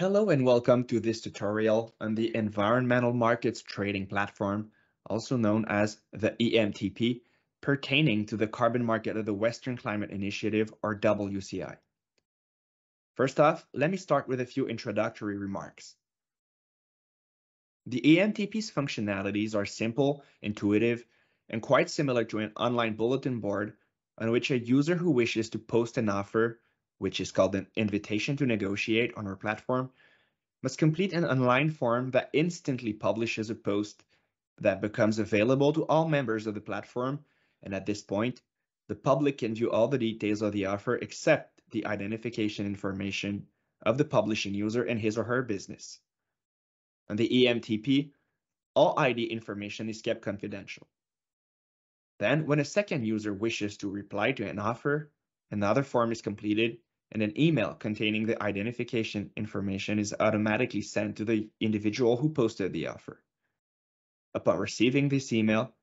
Hello and welcome to this tutorial on the Environmental Markets Trading Platform, also known as the EMTP, pertaining to the carbon market of the Western Climate Initiative, or WCI. First off, let me start with a few introductory remarks. The EMTP's functionalities are simple, intuitive, and quite similar to an online bulletin board on which a user who wishes to post an offer, which is called an invitation to negotiate on our platform, must complete an online form that instantly publishes a post that becomes available to all members of the platform, and at this point, the public can view all the details of the offer except the identification information of the publishing user and his or her business. On the EMTP, all ID information is kept confidential. Then, when a second user wishes to reply to an offer, another form is completed and an email containing the identification information is automatically sent to the individual who posted the offer. Upon receiving this email,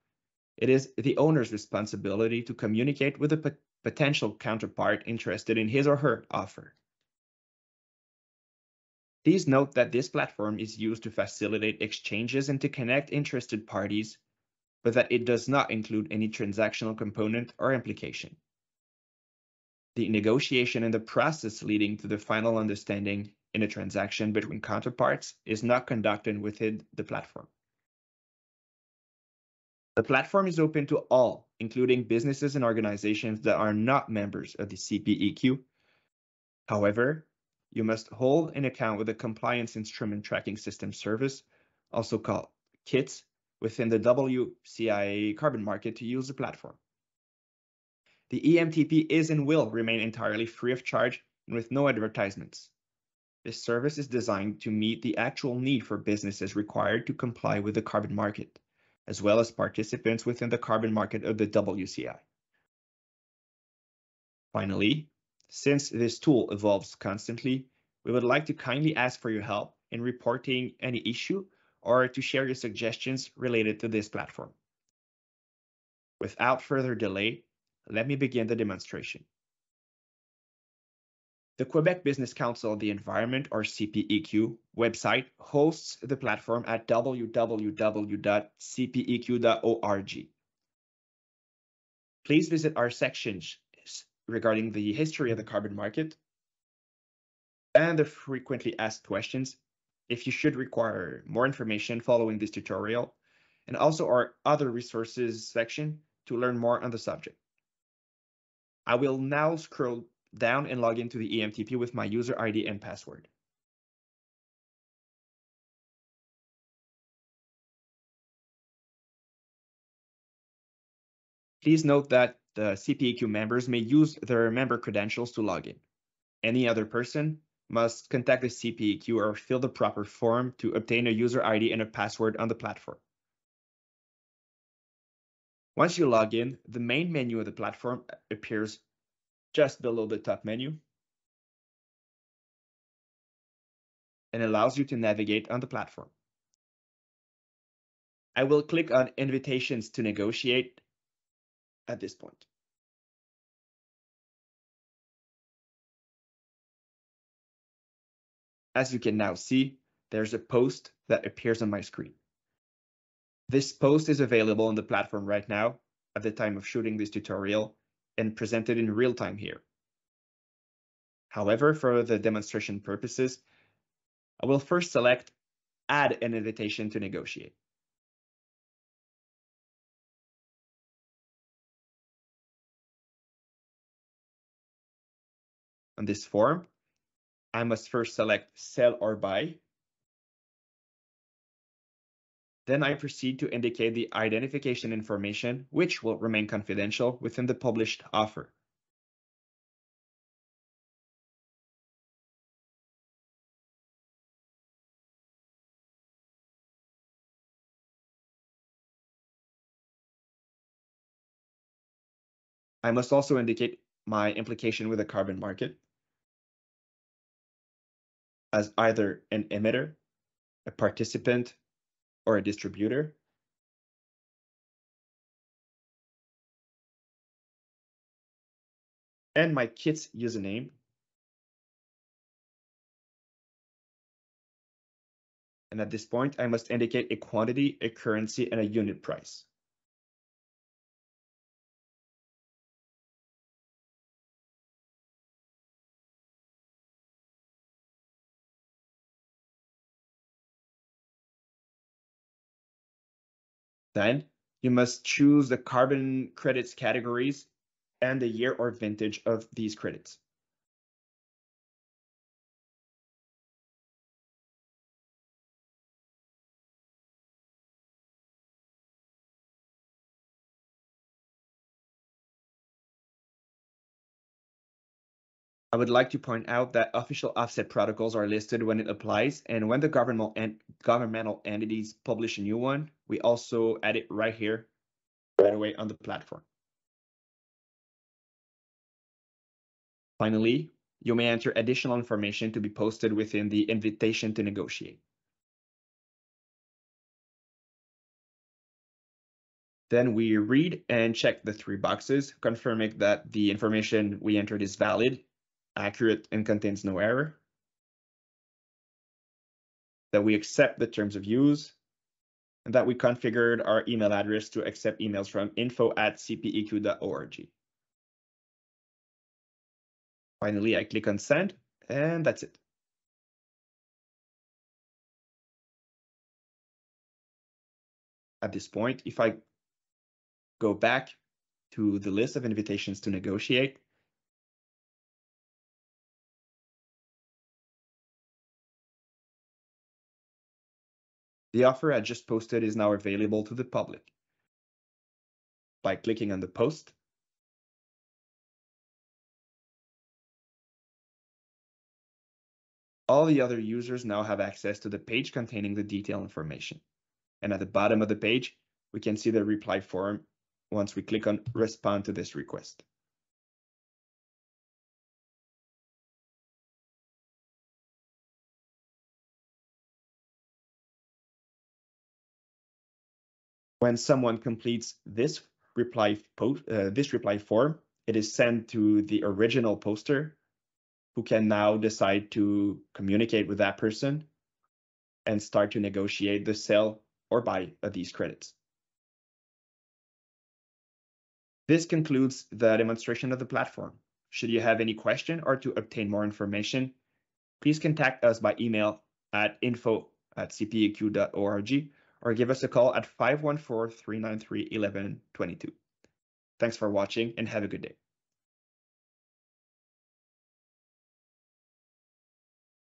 it is the owner's responsibility to communicate with a potential counterpart interested in his or her offer. Please note that this platform is used to facilitate exchanges and to connect interested parties, but that it does not include any transactional component or implication. The negotiation and the process leading to the final understanding in a transaction between counterparts is not conducted within the platform. The platform is open to all, including businesses and organizations that are not members of the CPEQ. However, you must hold an account with the Compliance Instrument Tracking System Service, also called KITS, within the WCIA carbon market to use the platform. The EMTP is and will remain entirely free of charge and with no advertisements. This service is designed to meet the actual need for businesses required to comply with the carbon market, as well as participants within the carbon market of the WCI. Finally, since this tool evolves constantly, we would like to kindly ask for your help in reporting any issue or to share your suggestions related to this platform. Without further delay, let me begin the demonstration. The Quebec Business Council of the Environment, or CPEQ, website hosts the platform at www.cpeq.org. Please visit our sections regarding the history of the carbon market and the frequently asked questions if you should require more information following this tutorial, and also our other resources section to learn more on the subject. I will now scroll down and log into the EMTP with my user ID and password. Please note that the CPEQ members may use their member credentials to log in. Any other person must contact the CPEQ or fill the proper form to obtain a user ID and a password on the platform. Once you log in, the main menu of the platform appears just below the top menu and allows you to navigate on the platform. I will click on Invitations to Negotiate at this point. As you can now see, there's a post that appears on my screen. This post is available on the platform right now at the time of shooting this tutorial and presented in real time here. However, for the demonstration purposes, I will first select Add an invitation to negotiate. On this form, I must first select Sell or Buy. Then I proceed to indicate the identification information, which will remain confidential within the published offer. I must also indicate my implication with the carbon market as either an emitter, a participant, or a distributor. And my KITS username And at this point, I must indicate a quantity, a currency, and a unit price. Then you must choose the carbon credits categories and the year or vintage of these credits. I would like to point out that official offset protocols are listed when it applies, and when the governmental entities publish a new one, we also add it right here, right away on the platform. Finally, you may enter additional information to be posted within the invitation to negotiate. Then we read and check the 3 boxes, confirming that the information we entered is valid, accurate, and contains no error. That we accept the terms of use, and that we configured our email address to accept emails from info@cpeq.org. Finally, I click on send, and that's it. At this point, if I go back to the list of invitations to negotiate, the offer I just posted is now available to the public. By clicking on the post, all the other users now have access to the page containing the detailed information. And at the bottom of the page, we can see the reply form once we click on respond to this request. When someone completes this reply form, it is sent to the original poster, who can now decide to communicate with that person and start to negotiate the sale or buy of these credits. This concludes the demonstration of the platform. Should you have any question or to obtain more information, please contact us by email at info@cpeq.org or give us a call at 514-393-1122. Thanks for watching and have a good day.